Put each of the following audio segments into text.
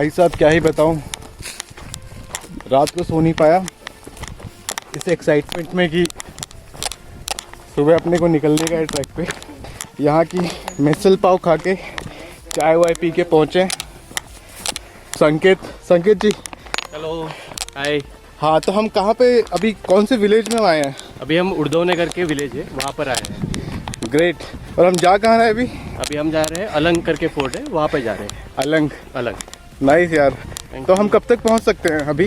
भाई साहब क्या ही बताऊं, रात को सो नहीं पाया इस एक्साइटमेंट में कि सुबह अपने को निकलने का है ट्रैक पे। यहाँ की मिसल पाव खा के चाय वाय पी के पहुँचे। संकेत जी हेलो हाय। हाँ, तो हम कहाँ पे अभी कौन से विलेज में आए हैं? अभी हम उड़दौने करके विलेज है वहाँ पर आए हैं। ग्रेट। और हम जा कहाँ रहे हैं अभी? अभी हम जा रहे हैं अलंग करके फोर्ट है वहाँ पे जा रहे हैं। अलंग नाइस यार। तो हम कब तक पहुँच सकते हैं अभी?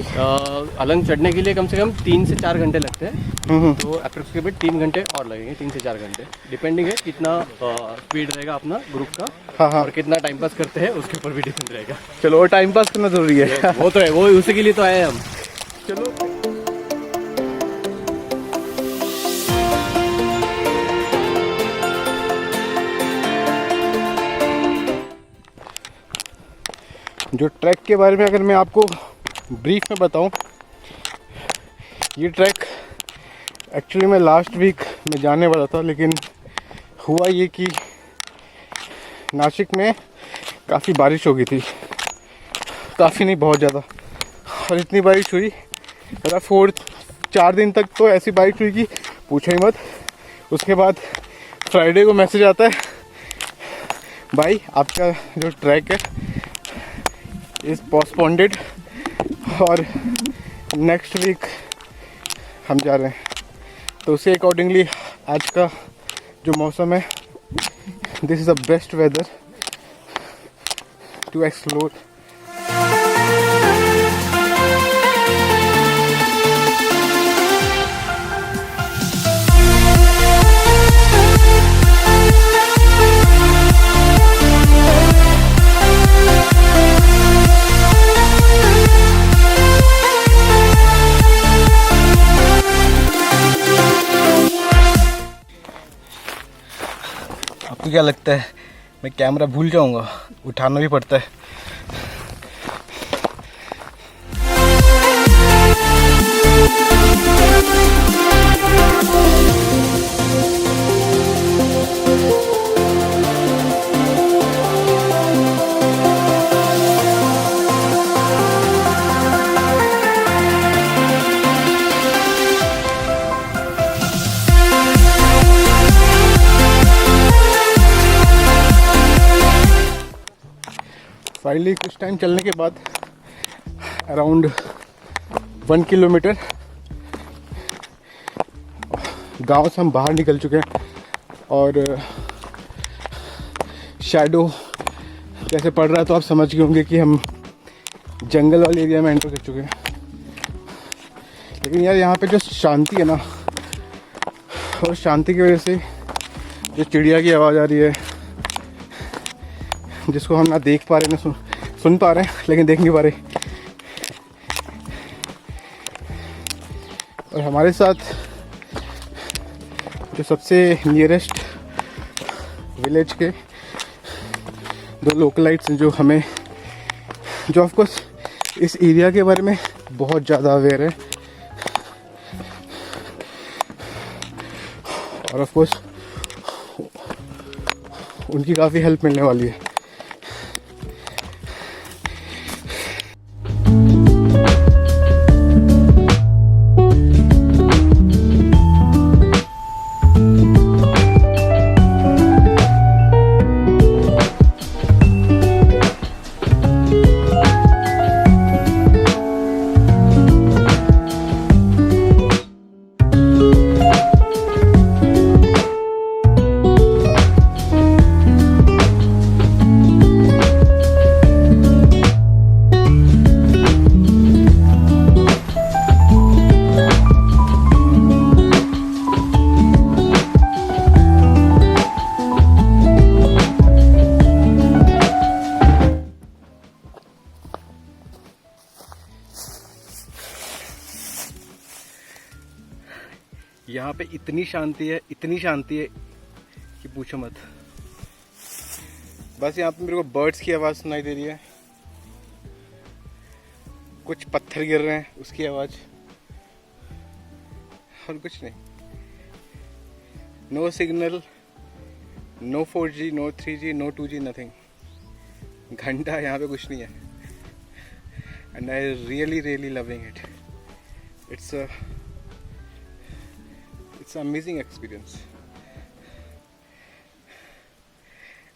अलंग चढ़ने के लिए कम से कम 3 से 4 घंटे लगते हैं। तो अप्रोक्सीमेट 3 घंटे और लगेंगे, 3 से 4 घंटे डिपेंडिंग है कितना स्पीड रहेगा अपना ग्रुप का। हाँ। और कितना टाइम पास करते हैं उसके ऊपर भी डिपेंड रहेगा। चलो, और टाइम पास करना जरूरी है। वो तो है, वो उसी के लिए तो आए हैं हम। चलो जो ट्रैक के बारे में अगर मैं आपको ब्रीफ में बताऊं, ये ट्रैक एक्चुअली मैं लास्ट वीक में जाने वाला था, लेकिन हुआ ये कि नासिक में काफ़ी बारिश हो गई थी। काफ़ी नहीं, बहुत ज़्यादा। और इतनी बारिश हुई, मतलब 4 दिन तक तो ऐसी बारिश हुई कि पूछो ही मत। उसके बाद फ्राइडे को मैसेज आता है, भाई आपका जो ट्रैक है इज़ पोस्टपोन्डेड और नेक्स्ट वीक हम जा रहे हैं। तो उसी अकॉर्डिंगली आज का जो मौसम है, this is the best weather to explore. आपको क्या लगता है मैं कैमरा भूल जाऊंगा? उठाना भी पड़ता है। फाइनली कुछ टाइम चलने के बाद अराउंड 1 किलोमीटर गांव से हम बाहर निकल चुके हैं। और शैडो कैसे पड़ रहा है तो आप समझ गए होंगे कि हम जंगल वाले एरिया में एंटर कर चुके हैं। लेकिन यार यहाँ पे जो शांति है ना, और शांति की वजह से जो चिड़िया की आवाज़ आ रही है, जिसको हम ना देख पा रहे ना सुन पा रहे हैं, लेकिन देख नहीं पा रहे। और हमारे साथ जो सबसे नियरेस्ट विलेज के 2 लोकलाइट्स हैं, जो ऑफ कोर्स इस एरिया के बारे में बहुत ज़्यादा अवेयर है। और ऑफ कोर्स उनकी काफ़ी हेल्प मिलने वाली है। यहाँ पे इतनी शांति है कि पूछो मत। बस यहाँ पे मेरे को बर्ड्स की आवाज़ सुनाई दे रही है, कुछ पत्थर गिर रहे हैं उसकी आवाज़, और कुछ नहीं। No signal, no 4G, no 3G, no 2G, nothing. घंटा यहाँ पे कुछ नहीं है। and I really loving it. It's an amazing experience.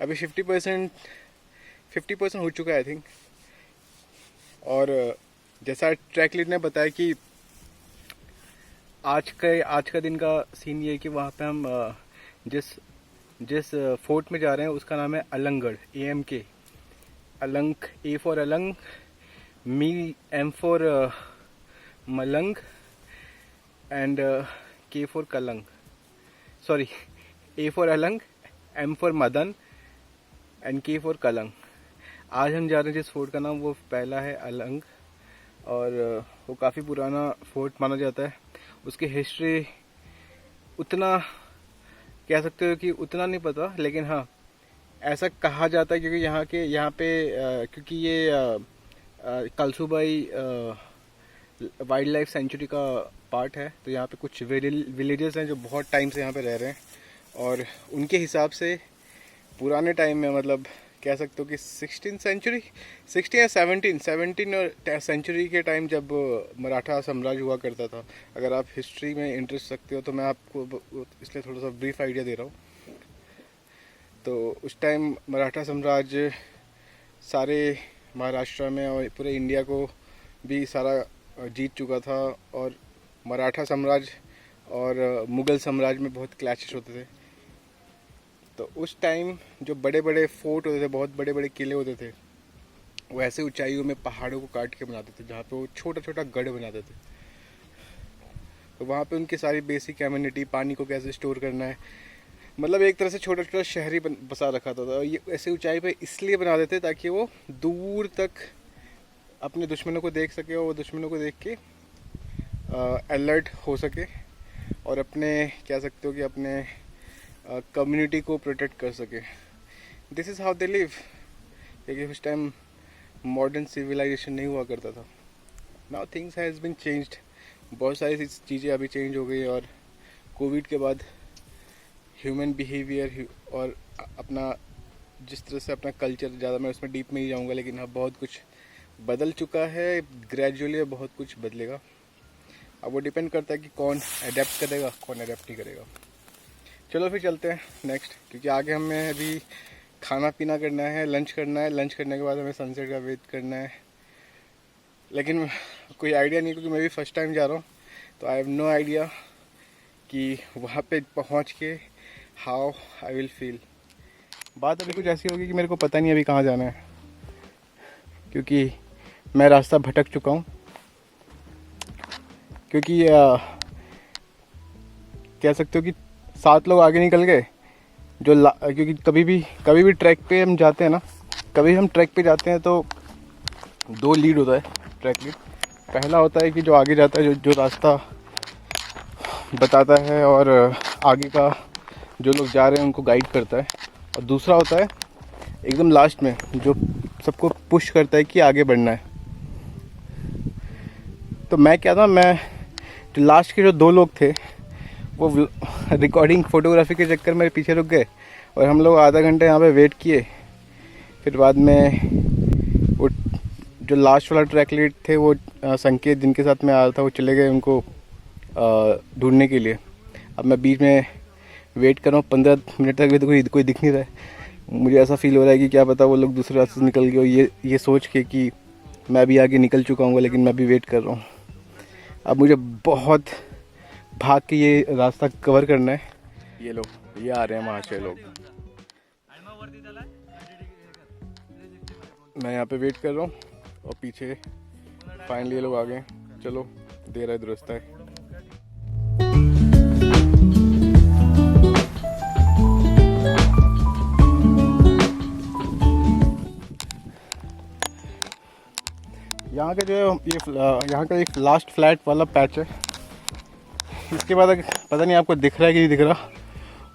अभी 50% हो चुका है आई थिंक। और जैसा ट्रैक लीड ने बताया कि आज का दिन का सीन ये है कि वहाँ पे हम जिस फोर्ट में जा रहे हैं उसका नाम है Alanggarh, AMK, Alang, A for Alang, M for Malang and K for Kalang, sorry A for Alang, M for Madan and K for Kalang. आज हम जा रहे हैं जिस फोर्ट का नाम, वो पहला है अलंग, और वो काफ़ी पुराना फोर्ट माना जाता है। उसकी हिस्ट्री उतना कह सकते हो कि उतना नहीं पता, लेकिन हाँ ऐसा कहा जाता है क्योंकि यहाँ पे क्योंकि ये कलसूबाई वाइल्ड लाइफ सेंचुरी का पार्ट है, तो यहाँ पे कुछ विलेजेस हैं जो बहुत टाइम से यहाँ पे रह रहे हैं, और उनके हिसाब से पुराने टाइम में, मतलब कह सकते हो कि 16 या 17 सेंचुरी के टाइम जब मराठा साम्राज्य हुआ करता था। अगर आप हिस्ट्री में इंटरेस्ट रखते हो तो मैं आपको इसलिए थोड़ा सा ब्रीफ आइडिया दे रहा हूँ। तो उस टाइम मराठा साम्राज्य सारे महाराष्ट्र में और पूरे इंडिया को भी सारा जीत चुका था, और मराठा साम्राज्य और मुग़ल साम्राज्य में बहुत क्लैशेस होते थे। तो उस टाइम जो बड़े बड़े फोर्ट होते थे, बहुत बड़े बड़े किले होते थे, वो ऐसे ऊंचाइयों में पहाड़ों को काट के बनाते थे, जहाँ पे वो छोटा छोटा गढ़ बनाते थे। तो वहाँ पे उनकी सारी बेसिक एम्यूनिटी, पानी को कैसे स्टोर करना है, मतलब एक तरह से छोटा छोटा शहरी बसा रखा था। और ये ऐसे ऊंचाई पे इसलिए बना देते ताकि वो दूर तक अपने दुश्मनों को देख सके, और वो दुश्मनों को देख के अलर्ट हो सके, और अपने कह सकते हो कि अपने कम्युनिटी को प्रोटेक्ट कर सके। This is how they live, क्योंकि उस टाइम मॉडर्न सिविलाइजेशन नहीं हुआ करता था। Now things has been changed, बहुत सारी चीज़ें अभी चेंज हो गई, और कोविड के बाद ह्यूमन बिहेवियर और अपना जिस तरह से अपना कल्चर, ज़्यादा मैं उसमें डीप में ही जाऊँगा, लेकिन हाँ बहुत कुछ बदल चुका है ग्रेजुअली, बहुत कुछ बदलेगा। अब वो डिपेंड करता है कि कौन अडेप्ट करेगा, कौन अडेप्ट नहीं करेगा। चलो फिर चलते हैं नेक्स्ट, क्योंकि आगे हमें अभी खाना पीना करना है, लंच करना है। लंच करने के बाद हमें सनसेट का वेट करना है, लेकिन कोई आइडिया नहीं, क्योंकि मैं भी फर्स्ट टाइम जा रहा हूँ, तो आई हैव नो आइडिया कि वहाँ पे पहुँच के हाउ आई विल फील। बात अभी कुछ ऐसी होगी कि मेरे को पता नहीं अभी कहाँ जाना है, क्योंकि मैं रास्ता भटक चुका हूँ। क्योंकि कह सकते हो कि 7 लोग आगे निकल गए, क्योंकि कभी भी ट्रैक पे हम जाते हैं ना, कभी हम ट्रैक पे जाते हैं तो 2 लीड होता है ट्रैक लीड। पहला होता है कि जो आगे जाता है, जो रास्ता बताता है और आगे का जो लोग जा रहे हैं उनको गाइड करता है, और दूसरा होता है एकदम लास्ट में जो सबको पुश करता है कि आगे बढ़ना है। तो मैं क्या था, मैं जो लास्ट के जो 2 लोग थे वो रिकॉर्डिंग फोटोग्राफी के चक्कर में पीछे रुक गए, और हम लोग आधा घंटे यहाँ पे वेट किए। फिर बाद में वो जो लास्ट वाला ट्रैक लीड थे, वो संकेत जिनके साथ मैं आया था, वो चले गए उनको ढूंढने के लिए। अब मैं बीच में वेट कर रहा हूँ 15 मिनट तक भी, तो कोई दिख नहीं रहा है। मुझे ऐसा फील हो रहा है कि क्या पता वो लोग दूसरे रास्ते से निकल गए, और ये सोच के कि मैं भी आगे निकल चुका हूँ, लेकिन मैं भी वेट कर रहा हूँ। अब मुझे बहुत भाग के ये रास्ता कवर करना है। ये आ रहे हैं महाशय लोग, मैं यहाँ पे वेट कर रहा हूँ, और पीछे फाइनली ये लोग आ गए। चलो, देर है दुरुस्त है। यहाँ का जो है यहाँ का एक लास्ट फ्लैट वाला पैच है। इसके बाद पता नहीं आपको दिख रहा है कि नहीं दिख रहा,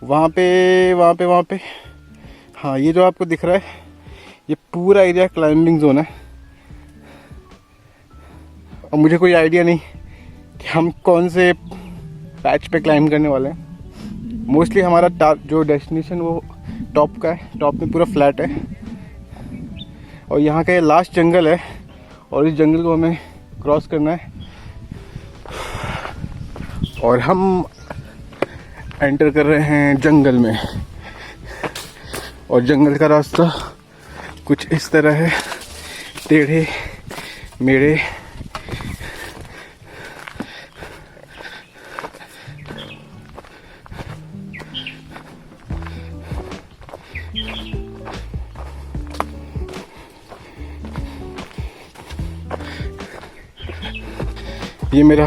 वहाँ पे हाँ, ये जो आपको दिख रहा है ये पूरा एरिया क्लाइंबिंग जोन है, और मुझे कोई आइडिया नहीं कि हम कौन से पैच पे क्लाइंब करने वाले हैं। मोस्टली हमारा जो डेस्टिनेशन वो टॉप का है, टॉप में पूरा फ्लैट है, और यहाँ का ये लास्ट जंगल है, और इस जंगल को हमें क्रॉस करना है और हम एंटर कर रहे हैं जंगल में। और जंगल का रास्ता कुछ इस तरह है, टेढ़े मेढ़े। ये मेरा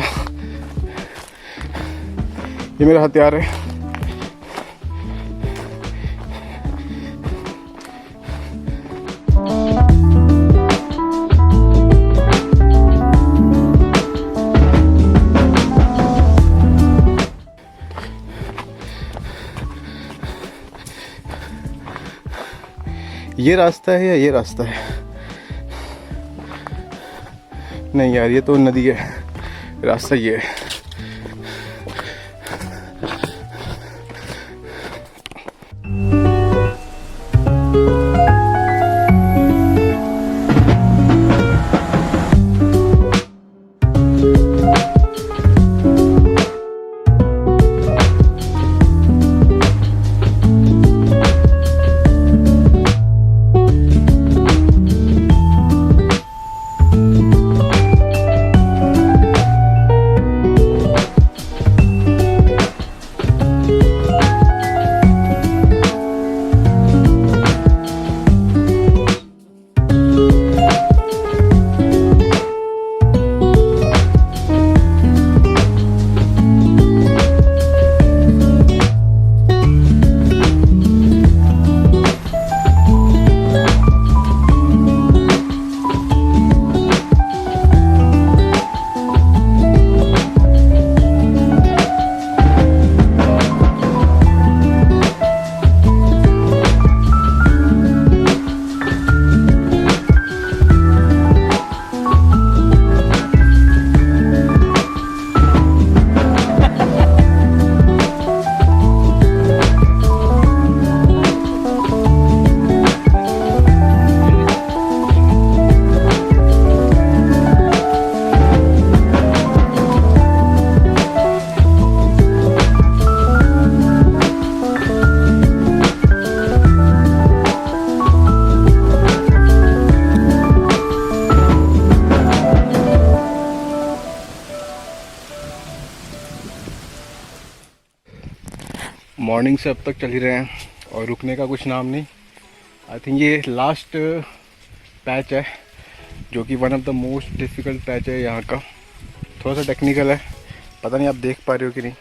हथियार है। ये रास्ता है या ये रास्ता है? नहीं यार, ये तो नदी है, रास्ता ये है। मॉर्निंग से अब तक चल ही रहे हैं और रुकने का कुछ नाम नहीं। आई थिंक ये लास्ट पैच है जो कि one of the most difficult patch है यहाँ का। थोड़ा सा टेक्निकल है, पता नहीं आप देख पा रहे हो कि नहीं।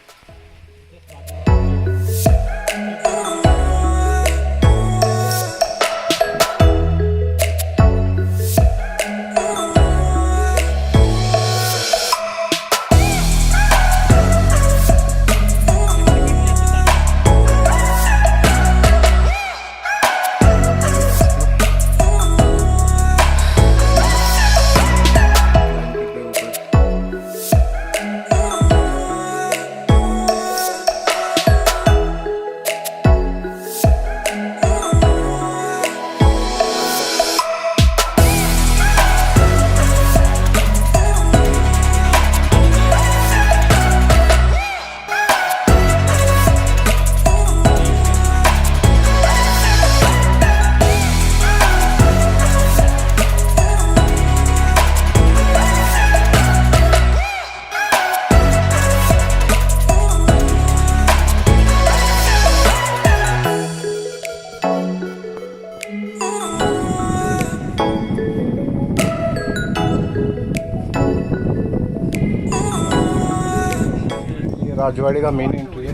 राजवाड़े का मेन एंट्री है,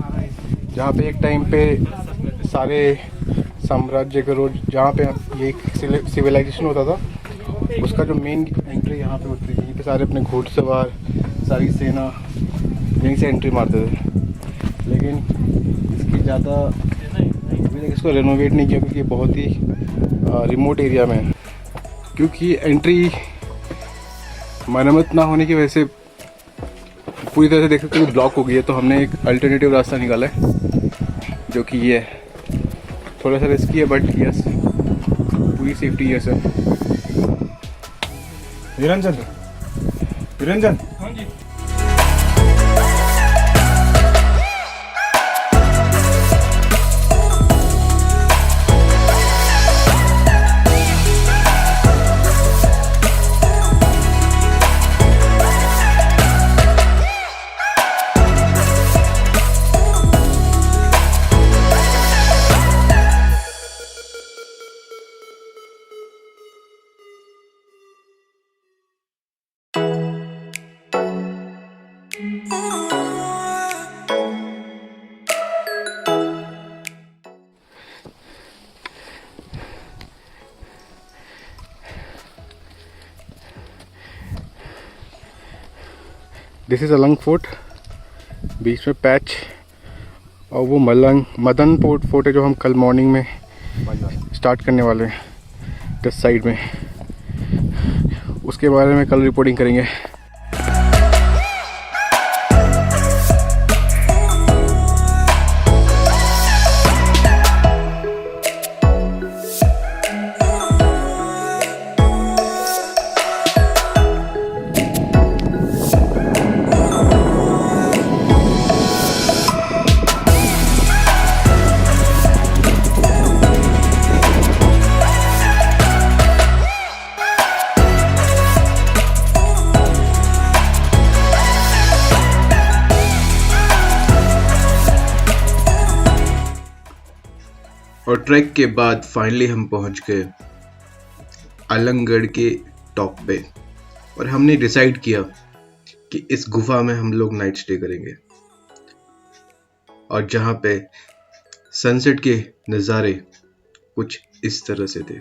जहाँ पे एक टाइम पे सारे साम्राज्य के रोज जहाँ पे ये सिविलाइजेशन होता था उसका जो मेन एंट्री यहाँ पे होती थी। यहीं पे सारे अपने घोड़सवार सारी सेना यहीं से एंट्री मारते थे। लेकिन इसकी ज़्यादा अभी तक इसको रेनोवेट नहीं किया क्योंकि बहुत ही रिमोट एरिया में है। क्योंकि एंट्री मरम्मत ना होने की वजह से पूरी तरह से देख सकते हो ब्लॉक हो गई है, तो हमने एक अल्टरनेटिव रास्ता निकाला है जो कि ये है। थोड़ा सा रिस्की है बट यस पूरी सेफ्टी यस है। निरंजन निरंजन हाँ जी। दिस इज़ अलंग फोर्ट, बीच में पैच, और वो मदन फोर्ट है जो हम कल मॉर्निंग में स्टार्ट करने वाले हैं इस साइड में। उसके बारे में कल रिपोर्टिंग करेंगे। और ट्रैक के बाद फाइनली हम पहुंच गए अलंगगढ़ के टॉप पे, और हमने डिसाइड किया कि इस गुफा में हम लोग नाइट स्टे करेंगे, और जहां पे सनसेट के नज़ारे कुछ इस तरह से थे।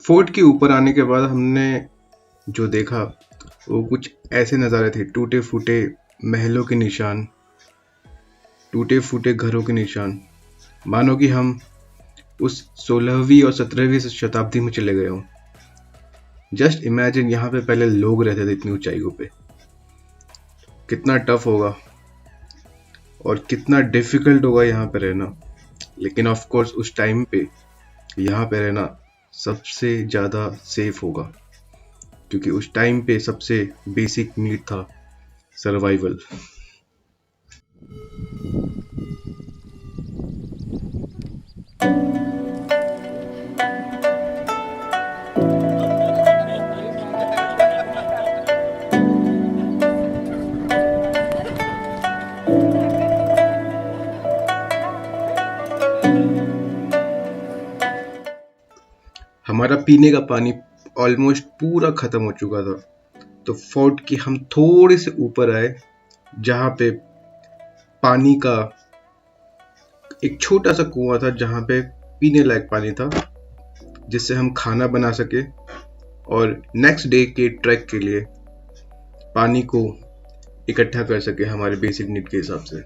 फोर्ट के ऊपर आने के बाद हमने जो देखा वो कुछ ऐसे नज़ारे थे, टूटे फूटे महलों के निशान, टूटे फूटे घरों के निशान, मानो कि हम उस 16वीं और 17वीं शताब्दी में चले गए हों। जस्ट इमेजिन, यहाँ पे पहले लोग रहते थे इतनी ऊंचाइयों पे। कितना टफ होगा और कितना डिफिकल्ट होगा यहाँ पे रहना, लेकिन ऑफ कोर्स उस टाइम पे यहाँ पे रहना सबसे ज़्यादा सेफ होगा, क्योंकि उस टाइम पे सबसे बेसिक नीड था सर्वाइवल। हमारा पीने का पानी ऑलमोस्ट पूरा ख़त्म हो चुका था, तो फोर्ट के हम थोड़े से ऊपर आए, जहाँ पे पानी का एक छोटा सा कुआं था, जहाँ पे पीने लायक पानी था, जिससे हम खाना बना सके और नेक्स्ट डे के ट्रैक के लिए पानी को इकट्ठा कर सके हमारे बेसिक नीड के हिसाब से।